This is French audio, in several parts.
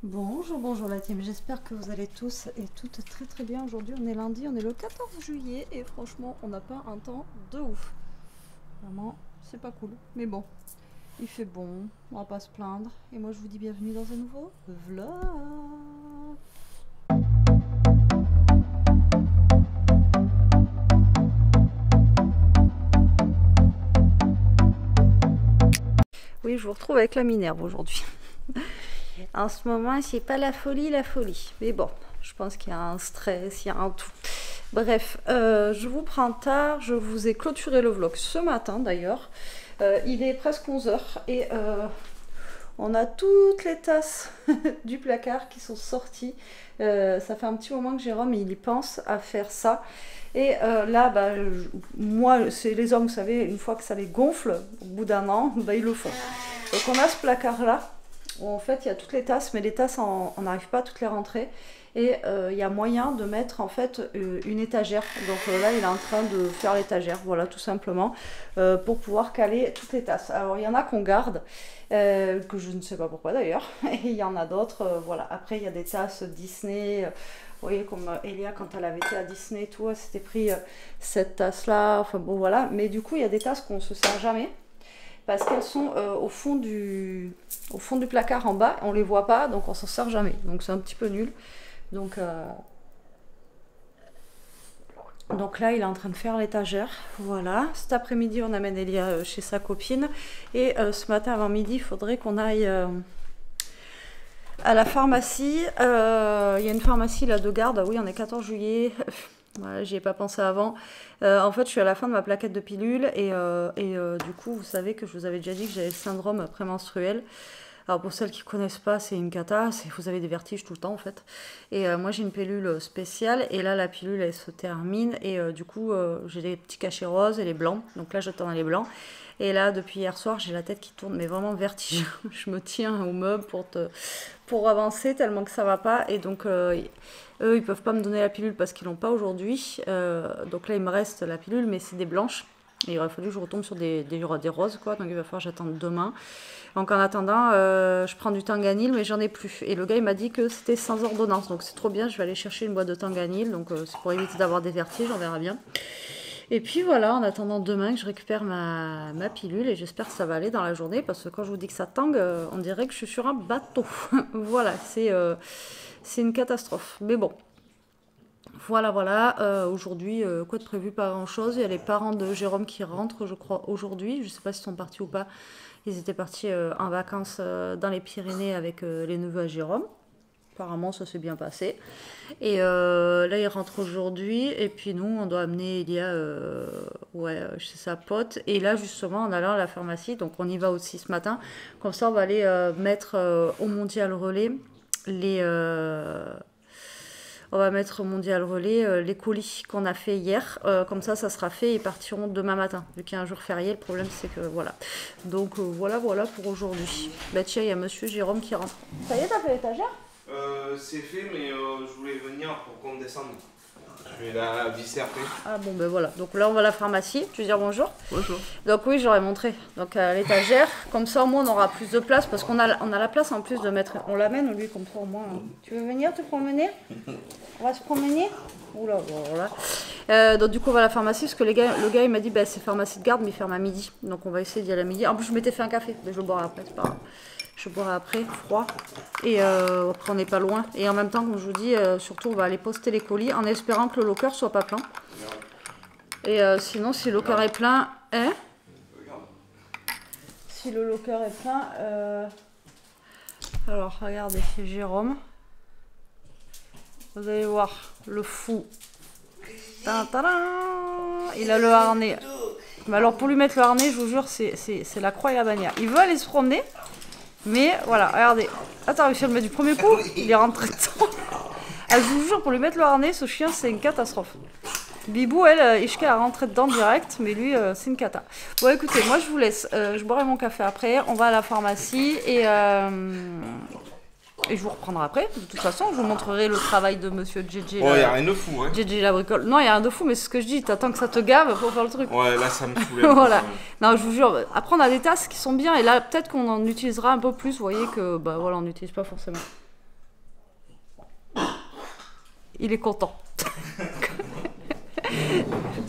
Bonjour la team, j'espère que vous allez tous et toutes très très bien. Aujourd'hui on est lundi, on est le 14 juillet et franchement on n'a pas un temps de ouf. Vraiment c'est pas cool, mais bon, il fait bon, on va pas se plaindre. Et moi je vous dis bienvenue dans un nouveau vlog. Oui, je vous retrouve avec la Minerve aujourd'hui. En ce moment, c'est pas la folie. Mais bon, je pense qu'il y a un stress, il y a un tout. Bref, je vous prends tard. Je vous ai clôturé le vlog ce matin d'ailleurs. Il est presque 11 h et on a toutes les tasses du placard qui sont sorties. Ça fait un petit moment que Jérôme il y pense à faire ça. Et là, bah, moi, c'est les hommes, vous savez, une fois que ça les gonfle, au bout d'un an, bah, ils le font. Donc on a ce placard-là. En fait, il y a toutes les tasses, mais les tasses, on n'arrive pas à toutes les rentrer. Et il y a moyen de mettre en fait une étagère. Donc là, il est en train de faire l'étagère, voilà, tout simplement, pour pouvoir caler toutes les tasses. Alors, il y en a qu'on garde, que je ne sais pas pourquoi d'ailleurs. Et il y en a d'autres, voilà. Après, il y a des tasses Disney. Vous voyez, comme Elia, quand elle avait été à Disney et tout, elle s'était pris cette tasse-là. Enfin bon, voilà. Mais du coup, il y a des tasses qu'on ne se sert jamais. Parce qu'elles sont au fond du placard en bas, on les voit pas, donc on s'en sert jamais. Donc c'est un petit peu nul. Donc là, il est en train de faire l'étagère. Voilà. Cet après-midi, on amène Elia chez sa copine. Et ce matin, avant midi, il faudrait qu'on aille à la pharmacie. Il y a une pharmacie là de Garde. Oui, on est 14 juillet. Voilà, j'y ai pas pensé avant. En fait, je suis à la fin de ma plaquette de pilules et du coup, vous savez que je vous avais déjà dit que j'avais le syndrome prémenstruel. Alors pour celles qui ne connaissent pas, c'est une cata, vous avez des vertiges tout le temps en fait. Et moi j'ai une pilule spéciale et là la pilule elle se termine et du coup j'ai des petits cachets roses et les blancs. Donc là je tends les blancs. Et là depuis hier soir j'ai la tête qui tourne mais vraiment vertige. Je me tiens au meuble pour avancer tellement que ça va pas. Et donc eux ils peuvent pas me donner la pilule parce qu'ils l'ont pas aujourd'hui. Donc là il me reste la pilule mais c'est des blanches. Et il aurait fallu que je retombe sur des roses quoi. Donc il va falloir que j'attende demain. Donc en attendant, je prends du Tanganil, mais j'en ai plus. Et le gars, il m'a dit que c'était sans ordonnance. Donc c'est trop bien, je vais aller chercher une boîte de Tanganil. Donc c'est pour éviter d'avoir des vertiges, on verra bien. Et puis voilà, en attendant demain que je récupère ma pilule. Et j'espère que ça va aller dans la journée. Parce que quand je vous dis que ça tangue, on dirait que je suis sur un bateau. Voilà, c'est une catastrophe. Mais bon. Voilà, aujourd'hui, quoi de prévu? Pas grand-chose. Il y a les parents de Jérôme qui rentrent, je crois, aujourd'hui. Je ne sais pas s'ils sont partis ou pas. Ils étaient partis en vacances dans les Pyrénées avec les neveux à Jérôme. Apparemment, ça s'est bien passé. Et là, ils rentrent aujourd'hui. Et puis nous, on doit amener Elia chez sa pote. Et là, justement, en allant à la pharmacie, donc on y va aussi ce matin. Comme ça, on va aller mettre au Mondial Relais on va mettre au Mondial Relais les colis qu'on a fait hier. Comme ça sera fait et ils partiront demain matin. Vu qu'il y a un jour férié, le problème c'est que voilà. Donc voilà pour aujourd'hui. Bah tiens, il y a monsieur Jérôme qui rentre. Ça y est, t'as fait l'étagère? C'est fait, mais je voulais venir pour qu'on descende. Je vais la visser après. Ah bon, ben voilà. Donc là, on va à la pharmacie. Tu veux dire bonjour? Bonjour. Donc oui, j'aurais montré. Donc à l'étagère. Comme ça, au moins, on aura plus de place. Parce qu'on a la place en plus de mettre... On l'amène, lui, comme ça, au moins. Tu veux venir te promener? On va se promener? Oula, voilà. Donc du coup, on va à la pharmacie. Parce que le gars, il m'a dit, bah, c'est pharmacie de Garde, mais il ferme à midi. Donc on va essayer d'y aller à midi. En plus, je m'étais fait un café. Mais je le boirai après, c'est pas grave. Je boirai après, froid. Et après, on n'est pas loin. Et en même temps, comme je vous dis, surtout, on va aller poster les colis en espérant que le locker soit pas plein. Et sinon, si le locker est plein... Hein? Si le locker est plein... Alors, regardez, c'est Jérôme. Vous allez voir, le fou. Il a le harnais. Mais alors, pour lui mettre le harnais, je vous jure, c'est la croix et la bannière. Il veut aller se promener. Mais voilà, regardez. Attends, réussi à le mettre du premier coup. Il est rentré dedans. Ah, je vous jure, pour lui mettre le harnais, ce chien, c'est une catastrophe. Bibou, elle, Ishka a rentré dedans direct, mais lui, c'est une cata. Bon, écoutez, moi, je vous laisse. Je boirai mon café après. On va à la pharmacie et je vous reprendrai après. De toute façon, je vous montrerai le travail de monsieur JJ. Oh, y a rien de fou, hein. JJ la bricole. Non, y a rien de fou, mais c'est ce que je dis. T'attends que ça te gave pour faire le truc. Ouais, là, ça me saoulait. Voilà. Non, je vous jure. Après, on a des tasses qui sont bien. Et là, peut-être qu'on en utilisera un peu plus. Vous voyez que, bah voilà, on n'utilise pas forcément. il est content.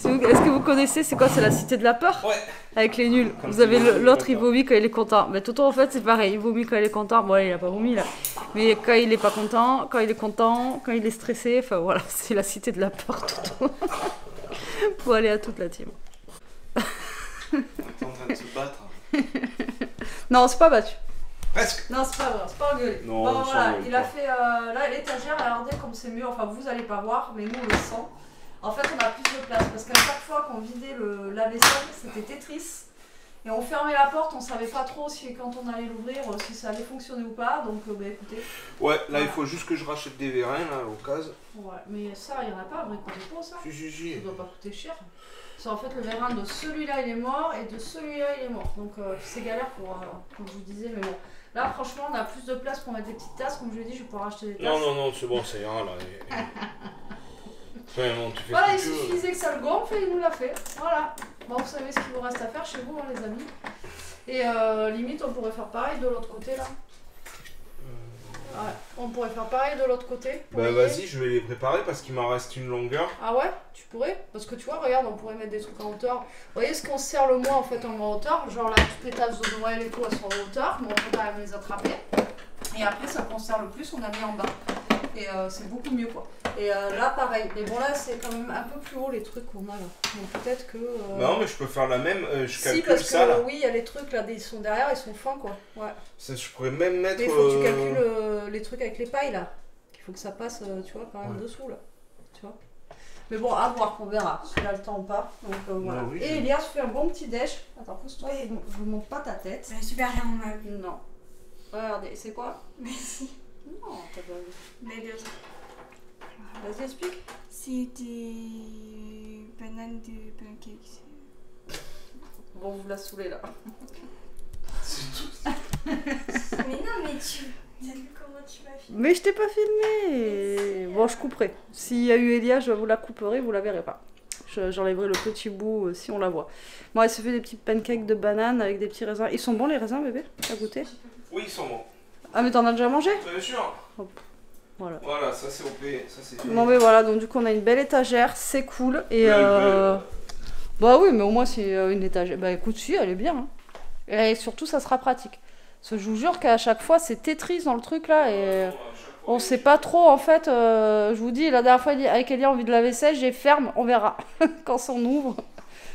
Est-ce que vous connaissez, c'est quoi? C'est la cité de la peur? Ouais. Avec les nuls. Quand Vous avez il l'autre, il content. vomit quand il est content. Mais Toto, en fait, c'est pareil. Il vomit quand il est content. Bon, il a pas vomi là. Mais quand il est pas content, quand il est content, quand il est stressé. Enfin voilà, c'est la cité de la peur, Toto. Faut aller à toute la team. On est en train de se battre. Non, c'est pas battu. Presque. Non, c'est pas vrai, c'est pas engueulé. Non, Bon, on voilà, s'engueule il a pas. fait là l'étagère, regardez comme c'est mieux. Enfin, vous allez pas voir, mais nous on le sent. En fait, on a plus de place parce qu'à chaque fois qu'on vidait la vaisselle, c'était Tetris. Et on fermait la porte, on savait pas trop si quand on allait l'ouvrir, si ça allait fonctionner ou pas. Donc, bah écoutez. Ouais, là Voilà. il faut juste que je rachète des vérins là au cas. Ouais, mais ça, il y en a pas à Brico Dépôt, ça. Si. Ça doit pas coûter cher. C'est en fait le vérin de celui-là, il est mort et de celui-là, il est mort. Donc, c'est galère pour, comme je vous disais, mais bon. Là, franchement, on a plus de place pour mettre des petites tasses. Comme je l'ai dit, je vais pouvoir acheter des tasses. Non, c'est bon, ça ira là. Vraiment, tu fais Voilà, il ce que tu veux. suffisait que ça le gonfle et il nous l'a fait. Voilà. Bon, vous savez ce qu'il vous reste à faire chez vous, hein, les amis. Et limite, on pourrait faire pareil de l'autre côté là. Ouais, on pourrait faire pareil de l'autre côté. Vous Bah voyez vas-y, je vais les préparer parce qu'il m'en reste une longueur. Ah ouais, tu pourrais? Parce que tu vois, regarde, on pourrait mettre des trucs en hauteur. Vous voyez ce qu'on se sert le moins en fait en hauteur? Genre là, toutes les tasses de Noël et tout, elles sont en hauteur, mais on peut quand même les attraper. Et après, ça qu'on sert le plus, on a mis en bas. Et c'est beaucoup mieux quoi. Et là, pareil. Mais bon, là, c'est quand même un peu plus haut les trucs qu'on a là. Donc peut-être que. Non, mais je peux faire la même. Je Si, calcule parce que ça là. oui, il y a les trucs là, ils sont derrière, ils sont fins quoi. Ouais. Ça, je pourrais même mettre. Mais il faut que tu calcules les trucs avec les pailles là. Il faut que ça passe, tu vois, quand même Ouais. dessous là. Tu vois. Mais bon, à voir, on verra si a le temps ou pas. Donc voilà. oui, Et Elias fait un bon petit déj. Attends, pousse-toi, je vous montre pas ta tête. Ça va super bien, on m'a vu. Non. Regardez, c'est quoi? Mais si. Non, t'as pas vu. Mais bien sûr. Vas-y, explique. C'est des bananes de pancakes. Bon, vous la saoulez là. Mais non, mais tu. T'as vu comment tu m'as filmé? Mais je t'ai pas filmé. Bon, je couperai. S'il y a eu Elia, je vous la couperai, vous la verrez pas. J'enlèverai le petit bout si on la voit. Bon, elle se fait des petits pancakes de bananes avec des petits raisins. Ils sont bons les raisins, bébé? T'as goûté? Oui, ils sont bons. Ah, mais t'en as déjà mangé? Bien sûr. Voilà. Voilà, ça c'est OP. Ça c'est fait. Bon, mais voilà, donc du coup, on a une belle étagère, c'est cool. Et Belle. bah oui, mais au moins, c'est une étagère. Bah écoute, si, elle est bien. Hein. Et surtout, ça sera pratique. Parce que je vous jure qu'à chaque fois, c'est Tetris dans le truc là. Et on sait pas trop en fait. Je vous dis, la dernière fois, avec Elia, on vide la vaisselle, j'ai ferme, on verra quand on ouvre.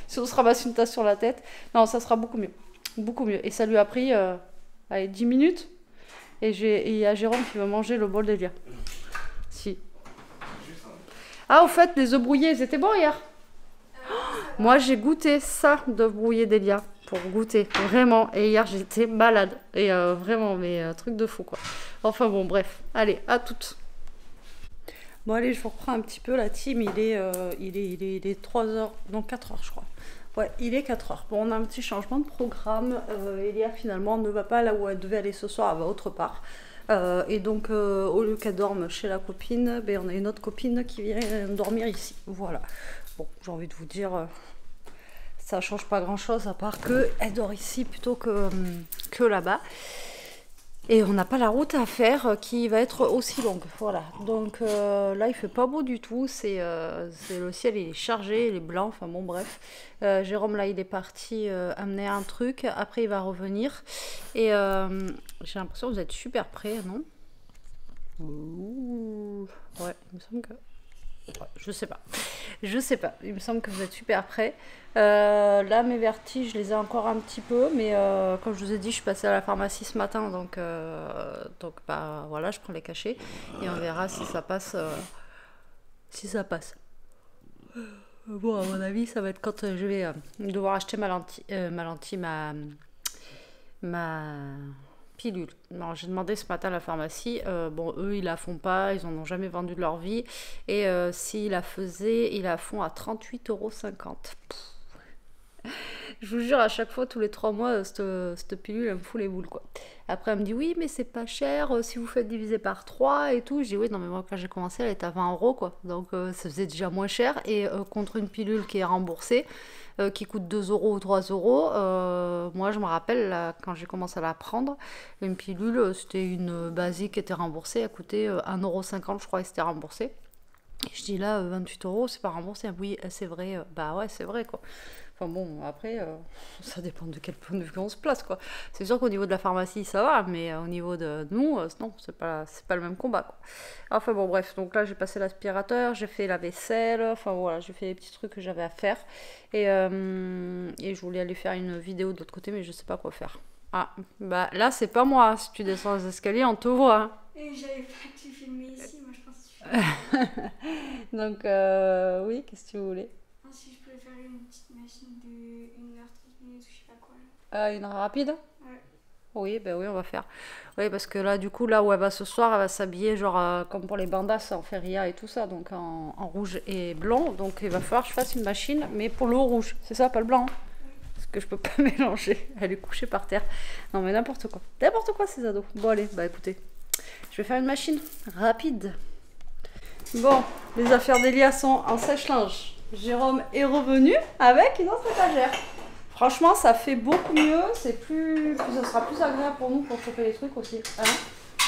Si on se ramasse une tasse sur la tête. Non, ça sera beaucoup mieux. Beaucoup mieux. Et ça lui a pris allez, 10 minutes. Et il y a Jérôme qui veut manger le bol d'Elia. Si. Ah, au fait, les œufs brouillés, ils étaient bons hier. Moi, j'ai goûté ça d'œufs brouillés d'Elia. Pour goûter, vraiment. Et hier, j'étais malade. Et vraiment, mais truc de fou, quoi. Enfin bon, bref. Allez, à toutes. Bon, allez, je vous reprends un petit peu la team. Il est 3h, non 4h, je crois. Ouais, il est 4h. Bon, on a un petit changement de programme. Elia, finalement, ne va pas là où elle devait aller ce soir, elle va autre part. Et donc, au lieu qu'elle dorme chez la copine, ben, on a une autre copine qui vient dormir ici. Voilà. Bon, j'ai envie de vous dire, ça change pas grand-chose à part qu'elle dort ici plutôt que là-bas. Et on n'a pas la route à faire qui va être aussi longue. Voilà. Donc là, il fait pas beau du tout. C'est le ciel, il est chargé, il est blanc. Enfin bon, bref. Jérôme, là, il est parti amener un truc. Après, il va revenir. Et j'ai l'impression que vous êtes super près, non? Ouh. Ouais, il me semble que... Ouais, je sais pas. Je sais pas. Il me semble que vous êtes super prêts. Là, mes vertiges, je les ai encore un petit peu. Mais comme je vous ai dit, je suis passée à la pharmacie ce matin. Donc bah, voilà, je prends les cachets. Et on verra si ça passe. Si ça passe. Bon, à mon avis, ça va être quand je vais devoir acheter ma pilule. Non, j'ai demandé ce matin à la pharmacie. Bon, eux, ils la font pas. Ils en ont jamais vendu de leur vie. Et s'ils la faisaient, ils la font à 38,50 €. Je vous jure, à chaque fois, tous les 3 mois, cette pilule, elle me fout les boules, quoi. Après, elle me dit, oui, mais c'est pas cher si vous faites diviser par 3 et tout. Je dis, oui, non, mais moi, quand j'ai commencé, elle était à 20 €, quoi. Donc, ça faisait déjà moins cher. Et contre une pilule qui est remboursée, qui coûte 2 € ou 3 €, moi, je me rappelle, là, quand j'ai commencé à la prendre, une pilule, c'était une basique qui était remboursée. Elle coûtait 1,50 €, je crois, et c'était remboursé. Je dis là, 28 €, c'est pas remboursé. Oui, c'est vrai. Bah ouais, c'est vrai, quoi. Enfin bon, après, ça dépend de quel point de vue on se place, quoi. C'est sûr qu'au niveau de la pharmacie, ça va, mais au niveau de nous, non, c'est pas le même combat, quoi. Enfin bon, bref, donc là, j'ai passé l'aspirateur, j'ai fait la vaisselle, enfin voilà, j'ai fait les petits trucs que j'avais à faire. Et je voulais aller faire une vidéo de l'autre côté, mais je sais pas quoi faire. Ah, bah là, c'est pas moi. Si tu descends les escaliers, on te voit. Et j'avais pas que tu filmais ici, moi je pense que tu filmais. Donc, oui, qu'est-ce que tu voulais? Ah, si je pouvais faire une petite machine de 1h30 minutes ou je sais pas quoi. Une heure rapide? Ouais. Oui, ben oui, on va faire. Oui, parce que là, du coup, là où elle va ce soir, elle va s'habiller, genre, comme pour les bandas en feria et tout ça, donc en rouge et blanc. Donc, il va falloir que je fasse une machine, mais pour le rouge. C'est ça, pas le blanc, hein? Parce que je peux pas mélanger. Elle est couchée par terre. Non, mais n'importe quoi. N'importe quoi, ces ados. Bon, allez, bah écoutez. Je vais faire une machine rapide. Bon, les affaires d'Elia sont en sèche-linge. Jérôme est revenu avec une autre étagère. Franchement, ça fait beaucoup mieux. Ça sera plus agréable pour nous pour choper les trucs aussi. Hein?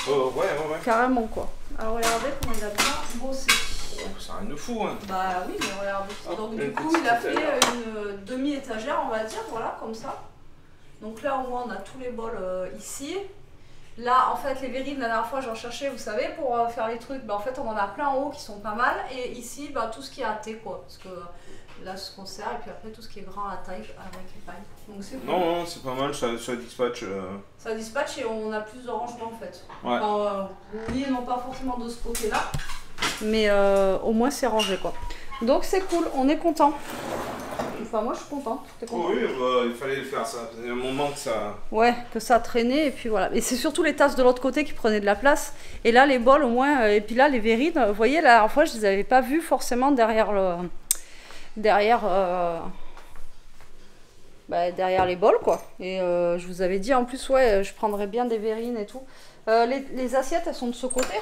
Ouais. Carrément, quoi. Alors, regardez comment il a bien bossé. C'est rien de fou, hein. Bah oui, mais regardez. Donc, du coup, il a fait une demi-étagère, on va dire, voilà, comme ça. Donc là, au moins, on a tous les bols ici. Là, en fait, les verrines, la dernière fois, j'en cherchais, vous savez, pour faire les trucs. Bah, en fait, on en a plein en haut qui sont pas mal. Et ici, bah, tout ce qui est à thé, quoi. Parce que là, ce qu'on sert, et puis après, tout ce qui est grand à taille avec les pailles. Donc, c'est cool. Non, c'est pas mal, ça dispatch. Ça dispatche et on a plus de rangement, en fait. Ouais. Enfin, oui, non pas forcément de ce côté-là. Mais au moins, c'est rangé, quoi. Donc, c'est cool, on est content. Enfin, moi, je suis contente. T'es contente? Oui, il fallait le faire, ça. C'est un moment que ça. Ouais, que ça traînait, et puis voilà. Et c'est surtout les tasses de l'autre côté qui prenaient de la place. Et là, les bols, au moins, et puis là, les verrines, vous voyez, la dernière fois, je les avais pas vues forcément derrière derrière les bols, quoi. Et je vous avais dit, en plus, ouais, je prendrais bien des verrines et tout. Les assiettes, elles sont de ce côté.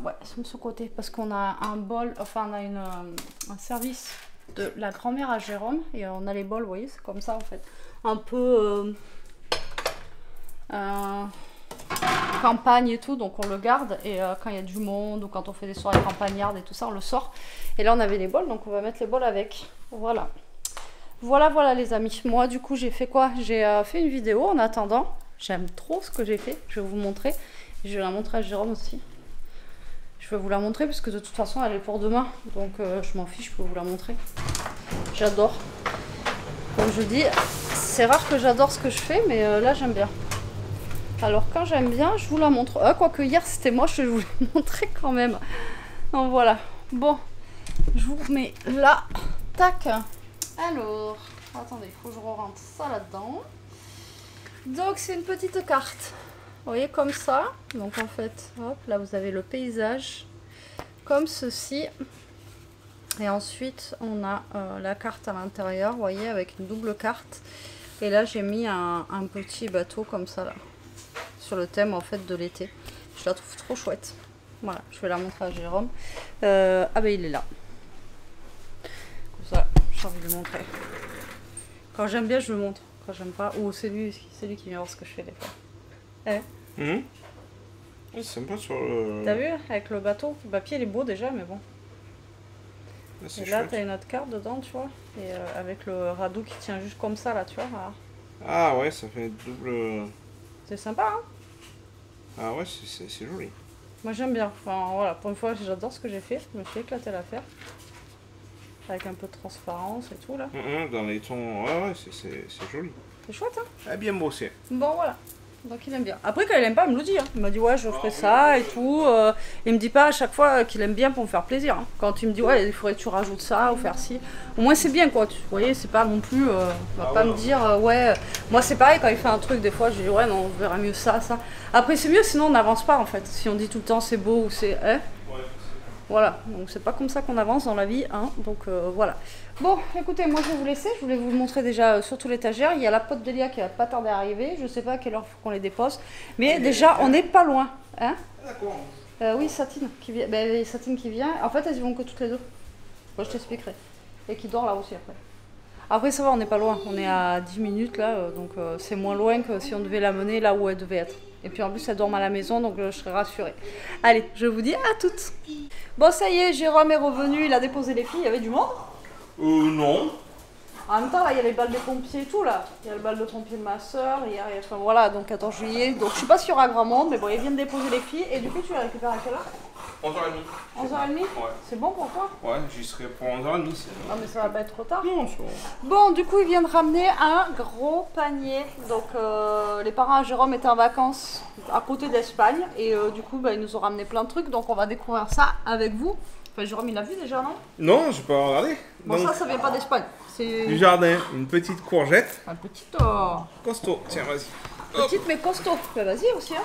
Ouais, elles sont de ce côté, parce qu'on a un bol, enfin, on a un service de la grand-mère à Jérôme, et on a les bols, vous voyez, c'est comme ça, en fait. Un peu campagne et tout, donc on le garde, et quand il y a du monde, ou quand on fait des soirées campagnardes et tout ça, on le sort. Et là, on avait les bols, donc on va mettre les bols avec. Voilà. Voilà, les amis. Moi, du coup, j'ai fait quoi? J'ai fait une vidéo en attendant. J'aime trop ce que j'ai fait. Je vais vous montrer. Je vais la montrer à Jérôme aussi. Je vais vous la montrer parce que de toute façon elle est pour demain, donc je m'en fiche, je peux vous la montrer. J'adore. Comme je dis, c'est rare que j'adore ce que je fais, mais là j'aime bien. Alors quand j'aime bien, je vous la montre. Quoique hier c'était moche, je vous l'ai montré quand même. Donc voilà. Bon, je vous remets là. Tac. Alors, attendez, il faut que je rentre ça là-dedans. Donc c'est une petite carte. Vous voyez, comme ça. Donc en fait, hop, là vous avez le paysage comme ceci. Et ensuite on a la carte à l'intérieur, vous voyez, avec une double carte. Et là j'ai mis un petit bateau comme ça là, sur le thème en fait de l'été. Je la trouve trop chouette. Voilà, je vais la montrer à Jérôme. Ah ben il est là. Comme ça, j'ai envie de le montrer. Quand j'aime bien, je le montre. Quand j'aime pas, ou c'est lui qui vient voir ce que je fais des fois. Ouais, c'est sympa sur le. T'as vu, avec le bateau, le papier il est beau déjà, mais bon. C'est Et là, chouette. t'as une autre carte dedans, tu vois, et avec le radeau qui tient juste comme ça, là, tu vois. Voilà. Ah ouais, ça fait double. C'est sympa, hein? Ah ouais, c'est joli. Moi j'aime bien. Enfin voilà, pour une fois, j'adore ce que j'ai fait. Je me suis éclaté à la faire. Avec un peu de transparence et tout, là. Dans les tons. Ouais, c'est joli. C'est chouette, hein? Ah, bien bossé. Bon, voilà. Donc il aime bien. Après, quand il aime pas, il me le dit. Hein. Il m'a dit, ouais, je ferai ça et tout. Il me dit pas à chaque fois qu'il aime bien pour me faire plaisir. Hein. Quand il me dit, ouais, il faudrait que tu rajoutes ça ou faire ci. Au moins, c'est bien, quoi. Vous voyez, c'est pas non plus. Il va pas me dire, ouais. Moi, c'est pareil, quand il fait un truc, des fois, je dis, ouais, non, on verra mieux ça, ça. Après, c'est mieux, sinon on n'avance pas, en fait. Si on dit tout le temps, c'est beau ou c'est. Voilà, donc c'est pas comme ça qu'on avance dans la vie, hein. Donc voilà. Bon, écoutez, moi je vais vous laisser, je voulais vous montrer déjà surtout l'étagère. Il y a la pote d'Elia qui va pas tarder à arriver, je sais pas à quelle heure faut qu'on les dépose, mais déjà on n'est pas loin, hein. D'accord. Oui, Satine qui vient, Satine qui vient, en fait elles y vont que toutes les deux. Moi je t'expliquerai. Et qui dort là aussi après. Après ça va, on n'est pas loin, on est à 10 minutes là, donc c'est moins loin que si on devait la mener là où elle devait être. Et puis en plus, elles dorment à la maison, donc je serai rassurée. Allez, je vous dis à toutes. Bon, ça y est, Jérôme est revenu, il a déposé les filles. Il y avait du monde? Non. En même temps, là, il y a les balles de pompiers et tout, là. Il y a le bal de pompiers de ma soeur, enfin voilà, donc 14 juillet. Donc je suis pas sûre à grand monde, mais bon, ils viennent déposer les filles. Et du coup, tu les récupères à quelle heure? 11h30. 11h30? Ouais. C'est bon pour toi? Ouais, j'y serai pour 11h30. Ah, mais ça va pas être trop tard. Non, ça Bon, du coup, ils viennent ramener un gros panier. Donc, les parents à Jérôme étaient en vacances à côté d'Espagne. Et du coup, bah, ils nous ont ramené plein de trucs. Donc, on va découvrir ça avec vous. Enfin, Jérôme, il l'a vu déjà, non? Non, j'ai pas regardé. Bon, Donc, ça vient pas d'Espagne. C'est du jardin, une petite courgette. un petit Costaud, tiens, vas-y. petite mais costaud. Bah, vas-y aussi, hein.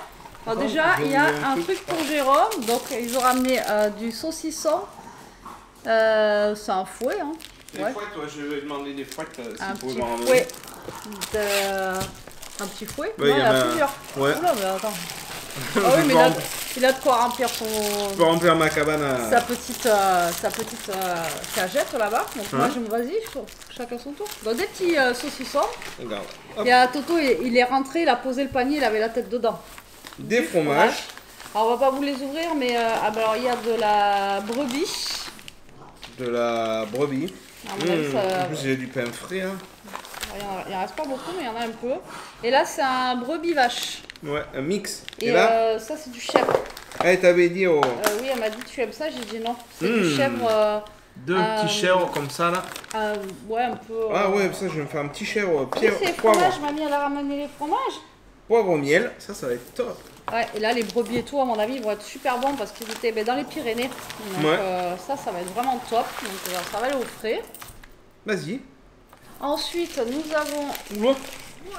Alors, déjà, je il y a vais un truc pour Jérôme. Donc, ils ont ramené du saucisson. C'est un fouet, hein. Des Ouais. fouettes, ouais, je vais demander des fouettes Un si vous pouvez petit m'en ramener. fouet. Un petit fouet? Ouais, Non, il y en a a- plusieurs. Ouais. Oula, mais attends. Ah oui, mais il a de quoi remplir Je peux remplir ma cabane à... sa petite cagette là-bas. Donc moi, vas-y, chacun son tour. Donc des petits saucissons. Regarde. Hop. Et Toto, il est rentré, il a posé le panier, il avait la tête dedans. Des fromages. Alors on va pas vous les ouvrir, mais alors il y a de la brebis. De la brebis. À mon avis, ça- En plus, j'ai du pain frais. Hein. Il en reste pas beaucoup, mais il y en a un peu. Et là, c'est un brebis vache. Ouais, un mix. Et Et là, ça, c'est du chèvre. elle t'avait dit oh, Oui, elle m'a dit tu aimes ça, j'ai dit non. C'est du chèvre. deux petits chèvres comme ça là. Ouais, un peu. Ah ouais, ça je vais me faire un petit chèvre Oui, pierre, c'est les poivre, fromages, mamie, elle a ramené les fromages. poivre miel. Ça va être top. Ouais, et là, les brebis et tout, à mon avis, ils vont être super bons parce qu'ils étaient dans les Pyrénées. Donc, Ouais. ça va être vraiment top. Donc, ça va aller au frais. Vas-y. Ensuite, nous avons. Oula.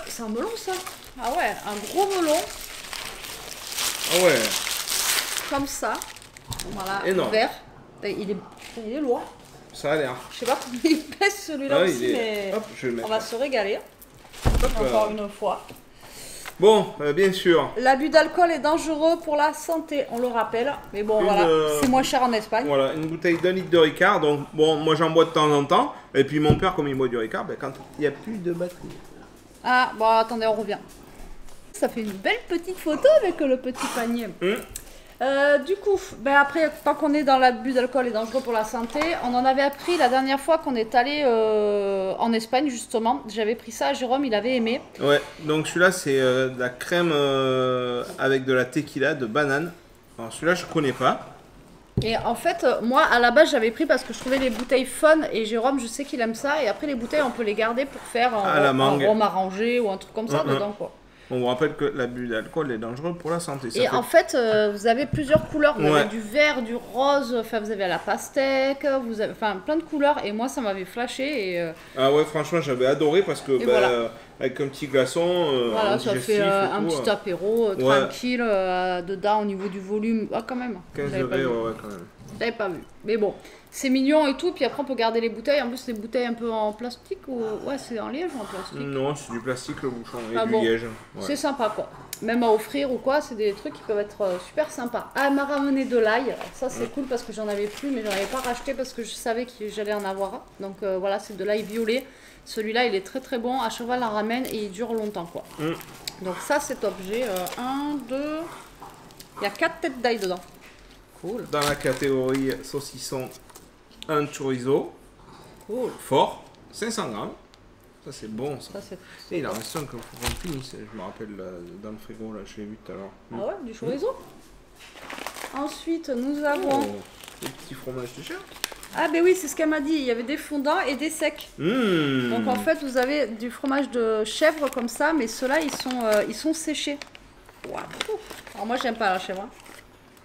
C'est un melon, ça? Ah ouais, un gros melon, Ah ouais. comme ça. Voilà, Énorme. vert. Et il est lourd. Ça a l'air. Je sais pas combien il pèse celui-là Ah, aussi, il est... mais Hop, je vais le on mettre. va se régaler. Hop, Encore une fois. Bon, bien sûr. L'abus d'alcool est dangereux pour la santé, on le rappelle. Mais bon, voilà, c'est moins cher en Espagne. Voilà, une bouteille d'1 litre de Ricard. Donc, bon, moi j'en bois de temps en temps. Et puis mon père, comme il boit du Ricard, ben, quand il n'y a plus de batterie. Ah, bon, attendez, on revient. Ça fait une belle petite photo avec le petit panier. Du coup, ben après, tant qu'on est dans l'abus d'alcool et dangereux pour la santé, on en avait appris la dernière fois qu'on est allé en Espagne, justement. J'avais pris ça à Jérôme, il avait aimé. Ouais, donc celui-là c'est de la crème avec de la tequila, de banane. Alors celui-là je connais pas. Et en fait, moi, à la base, j'avais pris parce que je trouvais les bouteilles fun. Et Jérôme, je sais qu'il aime ça. Et après, les bouteilles, on peut les garder pour faire la un mangue. rhum arrangé ou un truc comme ça dedans, quoi. On vous rappelle que l'abus d'alcool est dangereux pour la santé. Ça Et fait- en fait, vous avez plusieurs couleurs. Vous Ouais. avez du vert, du rose, enfin vous avez à la pastèque, vous avez enfin plein de couleurs. Et moi, ça m'avait flashé. Et Ah ouais, franchement j'avais adoré parce que voilà. avec un petit glaçon, voilà, ça digestif fait et un tout, petit apéro ouais. tranquille dedans au niveau du volume. Ah, quand même. 15 J'avais pas degrés, vu. ouais, quand même. J'avais pas vu. Mais bon, c'est mignon et tout. Puis après, on peut garder les bouteilles. En plus, les bouteilles un peu en plastique ou. Ouais, c'est en liège ou en plastique. Non, c'est du plastique le bouchon et Ah du bon. liège. Ouais. C'est sympa quoi. Même à offrir ou quoi, c'est des trucs qui peuvent être super sympas. Ah, elle m'a ramené de l'ail. Ça, c'est cool parce que j'en avais plus, mais j'en avais pas racheté parce que je savais que j'allais en avoir. Donc voilà, c'est de l'ail violet. Celui-là, il est très très bon. À cheval, en ramène et il dure longtemps quoi. Donc ça, c'est top. J'ai 1, 2. Il y a 4 têtes d'ail dedans. Cool. Dans la catégorie saucisson, un chorizo Cool. fort, 500 grammes. Ça c'est bon ça. Ça, c'est. Et il en reste un qu'il faut qu'on finisse. Je me rappelle dans le frigo, là, je l'ai vu tout à l'heure. Ah ouais, du chorizo. Ensuite, nous avons. Oh, les petits fromages de chèvre. Ah, ben oui, c'est ce qu'elle m'a dit. Il y avait des fondants et des secs. Donc en fait, vous avez du fromage de chèvre comme ça, mais ceux-là, ils sont séchés. Wow. Alors moi, j'aime pas la chèvre. Hein.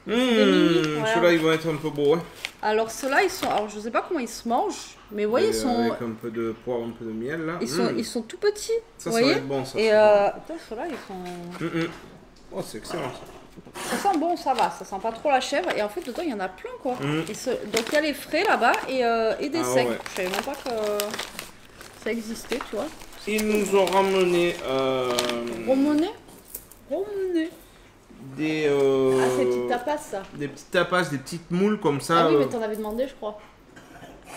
voilà. Ceux-là ils vont être un peu beaux. Hein. Alors ceux-là, ils sont. Alors je sais pas comment ils se mangent, mais vous voyez, ils sont. Avec un peu de poivre, un peu de miel là. Ils sont tout petits. Ça, vous ça va voyez. être bon ça. Et putain, ceux-là, ils sont. Oh, c'est excellent ça. Ça sent bon, ça va. Ça sent pas trop la chèvre. Et en fait, dedans, il y en a plein quoi. Donc il y a les frais là-bas et des secs. ouais. Je savais même pas que ça existait, tu vois. Ils nous ont ramené Romonet. des, Ah, c'est petites tapas, ça. des petites tapas, des petites moules comme ça. Ah oui, mais t'en avais demandé, je crois.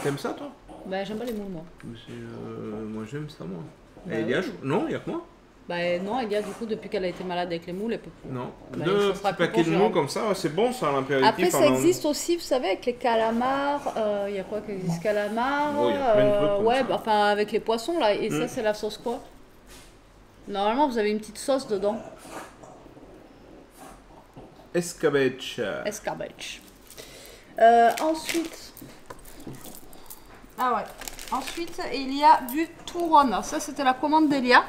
T'aimes ça toi? Bah, j'aime pas les moules, moi. Moi j'aime ça moi. Bah Et oui. non, il y a que moi. Bah non, Elia, du coup, depuis qu'elle a été malade avec les moules, elle peut plus. Non. Bah, Deux ça sera petits plus paquets pour de Jérôme. mous comme ça, ouais, c'est bon ça, l'apéritif. Après, ça pendant- existe aussi, vous savez, avec les calamars. Il y a quoi qui existe? Calamars. Oh, il y a plein de trucs comme ouais, ça. bah, enfin, avec les poissons, là. Et ça, c'est la sauce quoi? Normalement, vous avez une petite sauce dedans. Escabeche. Escabeche. Ensuite. Ah ouais. Ensuite, il y a du touron. Ça, c'était la commande d'Elia.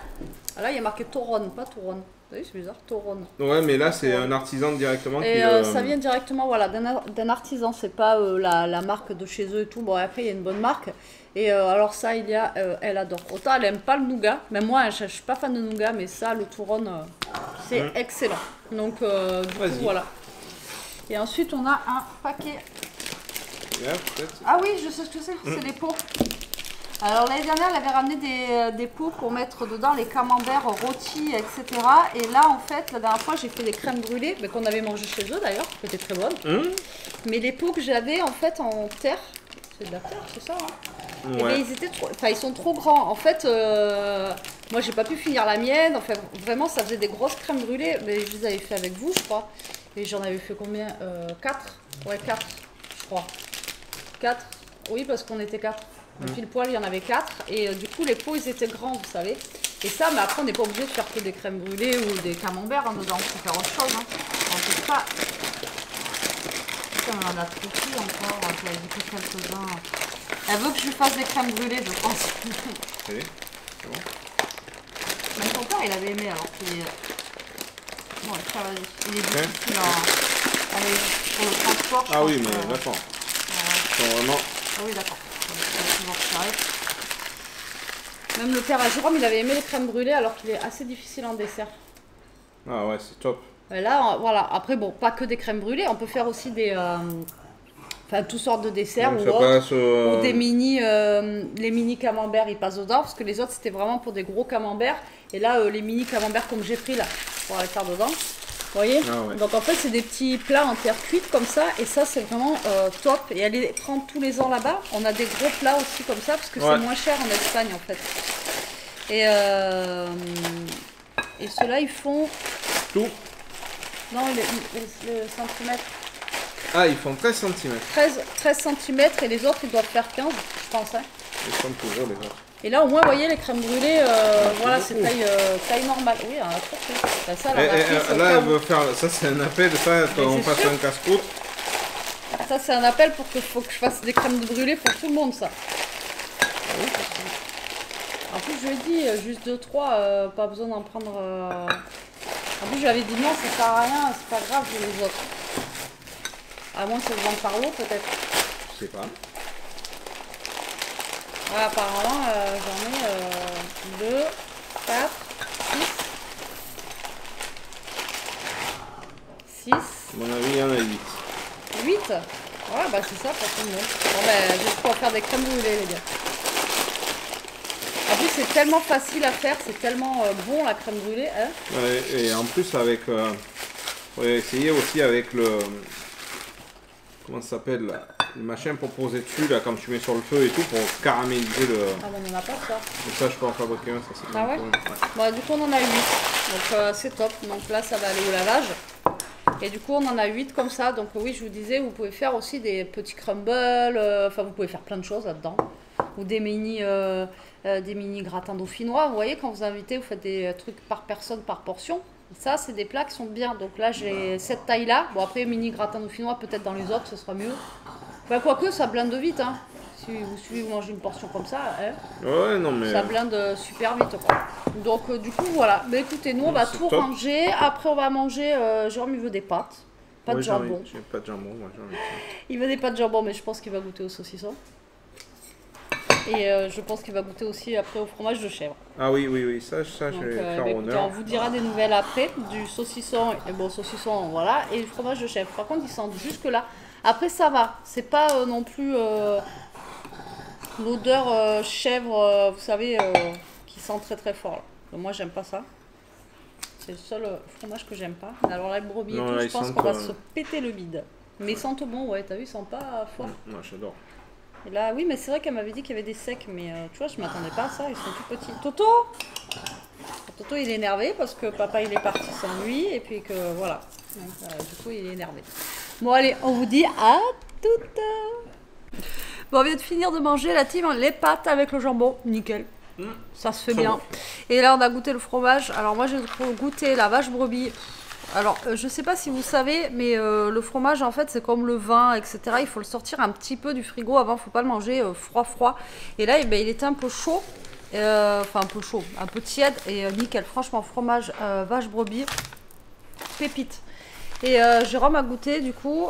Là, il y a marqué touron, pas touron. Vous voyez, c'est bizarre, touron. Ouais, mais là, c'est un artisan directement Et qui... ça vient directement voilà, d'un artisan, c'est pas la marque de chez eux et tout. Bon, après, il y a une bonne marque. Et alors, ça, il y a, elle adore. Autant, elle aime pas le nougat. Mais moi, je suis pas fan de nougat, mais ça, le touron, c'est excellent. Donc, du coup, voilà. Et ensuite, on a un paquet. Yeah, peut-être. Ah oui, je sais ce que c'est, c'est les pots. Alors l'année dernière, elle avait ramené des pots pour mettre dedans les camemberts rôtis, etc. Et là, en fait, la dernière fois, j'ai fait des crèmes brûlées, mais qu'on avait mangé chez eux d'ailleurs, qui étaient très bonnes. Mais les pots que j'avais en fait en terre, c'est de la terre, c'est ça hein Ouais. Et bien, ils étaient trop, enfin ils sont trop grands. En fait, moi j'ai pas pu finir la mienne. Enfin vraiment, ça faisait des grosses crèmes brûlées, mais je les avais fait avec vous, je crois. Et j'en avais fait combien 4. Ouais, 4, je crois. 4. Oui, parce qu'on était 4. Pile poil, il y en avait 4. Et du coup, les pots, ils étaient grands, vous savez. Et ça, mais après, on n'est pas obligé de faire que des crèmes brûlées ou des camemberts hein, dedans. On peut faire autre chose. Hein. On peut pas. Putain, on en a trop pris encore. J'en ai dit que quelques-uns. Elle veut que je lui fasse des crèmes brûlées, je pense. Allez, c'est bon. Même son père, il avait aimé alors qu'il est. Bon, ça va. Il est difficile pour le transport. Ah oui, mais d'accord. Vraiment. Ah oui, d'accord. Même le père à Jérôme, il avait aimé les crèmes brûlées alors qu'il est assez difficile en dessert. Ah ouais, c'est top. Et là, voilà. Après, bon, pas que des crèmes brûlées, on peut faire aussi des. Enfin, toutes sortes de desserts Donc, ou ça autres. passe, Ou des mini. Les mini camemberts, ils passent dedans parce que les autres, c'était vraiment pour des gros camemberts. Et là, les mini camemberts comme j'ai pris là, pour les faire dedans. Vous voyez Ah ouais. Donc en fait, c'est des petits plats en terre cuite comme ça. Et ça, c'est vraiment top. Et aller prendre tous les ans là-bas, on a des gros plats aussi comme ça parce que c'est moins cher en Espagne en fait. Et ceux-là, ils font. Tout. Non, le centimètre. Ah, ils font 13 cm. 13 cm et les autres, ils doivent faire 15, je pense. Hein. Ils sont plus gros, les autres. Et là, au moins, vous voyez, les crèmes brûlées, voilà, c'est taille normale. Oui, on a trop fait. Ben, ça, là, Là, elle veut faire. Ça, c'est un appel, ça, on passe un casse-croûte. Ça, c'est un appel pour que faut que je fasse des crèmes brûlées pour tout le monde, ça. En plus, je lui ai dit, juste 2-3, pas besoin d'en prendre. En plus, je lui avais dit non, ça sert à rien, c'est pas grave, j'ai les autres. À moins que ça se vende par lot, peut-être. Je sais pas. Ouais, apparemment, j'en ai 2, 4, 6. 6. À mon avis, il y en a 8. 8. Ouais, bah c'est ça pour tout le monde. Bon, ben, je vais pouvoir faire des crèmes brûlées, les gars. En plus, c'est tellement facile à faire, c'est tellement bon la crème brûlée. Hein Ouais, et en plus, avec. On va essayer aussi avec le. Comment ça s'appelle là, le machin pour poser dessus, là, quand tu mets sur le feu et tout, pour caraméliser le. Ah, bon, on n'en a pas ça. Donc ça, je peux en fabriquer un, ça c'est Ah ouais, Bon, du coup, on en a 8. Donc, c'est top. Donc là, ça va aller au lavage. Et du coup, on en a 8 comme ça. Donc, oui, je vous disais, vous pouvez faire aussi des petits crumbles. Enfin, vous pouvez faire plein de choses là-dedans. Ou des mini gratins dauphinois. Vous voyez, quand vous invitez, vous faites des trucs par personne, par portion. Ça, c'est des plats qui sont bien. Donc là, j'ai cette taille-là. Bon, après, mini gratin dauphinois, peut-être dans les autres, ce sera mieux. Bah, quoique, ça blinde vite. Hein. Si vous mangez une portion comme ça, hein, ouais, non, mais. ça blinde super vite. Quoi. Donc, du coup, voilà. Bah, écoutez, nous, on va tout ranger. Après, on va manger. Jérôme, il veut des pâtes. Pas de jambon. J'ai pas de jambon, moi, j'ai envie de ça. Il veut des pâtes de jambon, mais je pense qu'il va goûter au saucisson. Et je pense qu'il va goûter aussi après au fromage de chèvre. Ah oui, ça Donc, je vais faire écoutez, honneur. on vous dira des nouvelles après, du saucisson, et bon saucisson voilà, et du fromage de chèvre. Par contre, il sent jusque là. Après, ça va, c'est pas non plus l'odeur chèvre, vous savez, qui sent très très fort. Là. Donc, moi, j'aime pas ça. C'est le seul fromage que j'aime pas. Alors là, le brebis et Non, tout, là, je ils pense sentent, qu'on va se péter le bide. Mais ils sentent bon, ouais, t'as vu, ils sentent pas fort. Moi, j'adore. Et là, oui, mais c'est vrai qu'elle m'avait dit qu'il y avait des secs, mais tu vois, je m'attendais pas à ça, ils sont tout petits. Toto, Toto il est énervé parce que papa il est parti sans lui et puis que voilà. Donc, du coup il est énervé. Bon allez, on vous dit à toutes. Bon, on vient de finir de manger la team les pâtes avec le jambon, nickel. Ça se fait bien. Bon. Et là on a goûté le fromage. Alors moi j'ai goûté la vache brebis. Alors je sais pas si vous savez, mais le fromage en fait c'est comme le vin, etc. Il faut le sortir un petit peu du frigo avant, faut pas le manger froid. Et là il était un peu chaud. Enfin un peu chaud, un peu tiède et nickel, franchement fromage vache brebis, pépite. Et Jérôme a goûté du coup,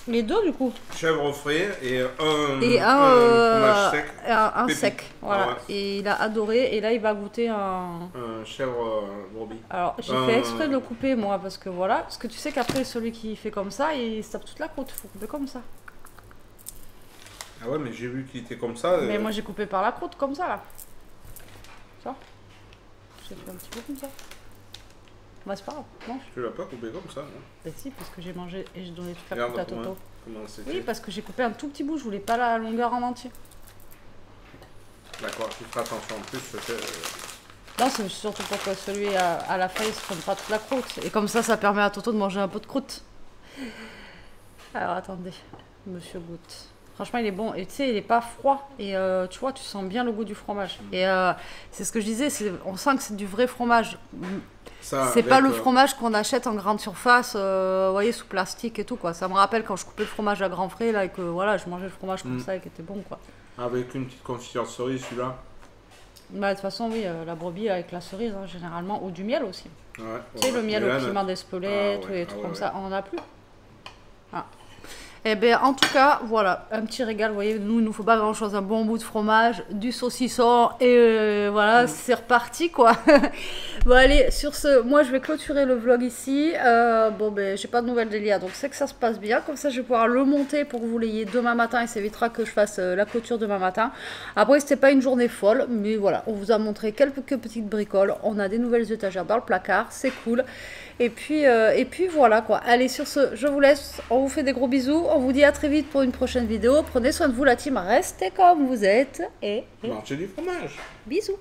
les deux du coup. Chèvre frais et un fromage sec. Un sec, voilà. Ah ouais. Et il a adoré et là il va goûter un... chèvre brebis. Alors j'ai fait exprès de le couper moi parce que voilà, parce que tu sais qu'après celui qui fait comme ça, il se tape toute la croûte, il faut couper comme ça. Ah ouais mais j'ai vu qu'il était comme ça. Mais moi j'ai coupé par la croûte comme ça là. J'ai fait un petit peu comme ça. Bah c'est pas grave, mange. Tu l'as pas coupé comme ça, non? Bah si, parce que j'ai mangé et j'ai donné toute la croûte à Toto. Comment c'était? Oui, parce que j'ai coupé un tout petit bout, je voulais pas la longueur en entier. D'accord, tu feras attention en plus. Non, c'est surtout pour que celui à la fin il se prenne pas toute la croûte. Et comme ça permet à Toto de manger un peu de croûte. Alors attendez, monsieur goûte. Franchement, il est bon. Et tu sais, il est pas froid. Et tu vois, tu sens bien le goût du fromage. Et c'est ce que je disais, on sent que c'est du vrai fromage. C'est pas le fromage qu'on achète en grande surface, vous voyez, sous plastique et tout, quoi. Ça me rappelle quand je coupais le fromage à grand frais, là, et que voilà, je mangeais le fromage comme ça et qui était bon, quoi. Avec une petite confiture de cerise, celui-là? Bah, de toute façon, oui, la brebis avec la cerise, hein, généralement, ou du miel aussi. Ouais, tu sais, le miel au piment d'Espelette, ou des trucs comme ça, on en a plus. Ah. Eh bien, en tout cas, voilà, un petit régal, vous voyez, nous, il ne nous faut pas grand-chose, un bon bout de fromage, du saucisson, et voilà, c'est reparti, quoi. Bon, allez, sur ce, moi, je vais clôturer le vlog ici. Bon, ben, j'ai pas de nouvelles d'Elia, donc c'est que ça se passe bien. Comme ça, je vais pouvoir le monter pour que vous l'ayez demain matin, et ça évitera que je fasse la clôture demain matin. Après, c'était pas une journée folle, mais voilà, on vous a montré quelques petites bricoles. On a des nouvelles étagères dans le placard, c'est cool. Et puis voilà quoi. Allez, sur ce, je vous laisse. On vous fait des gros bisous. On vous dit à très vite pour une prochaine vidéo. Prenez soin de vous la team. Restez comme vous êtes. Et mangez du fromage. Bisous.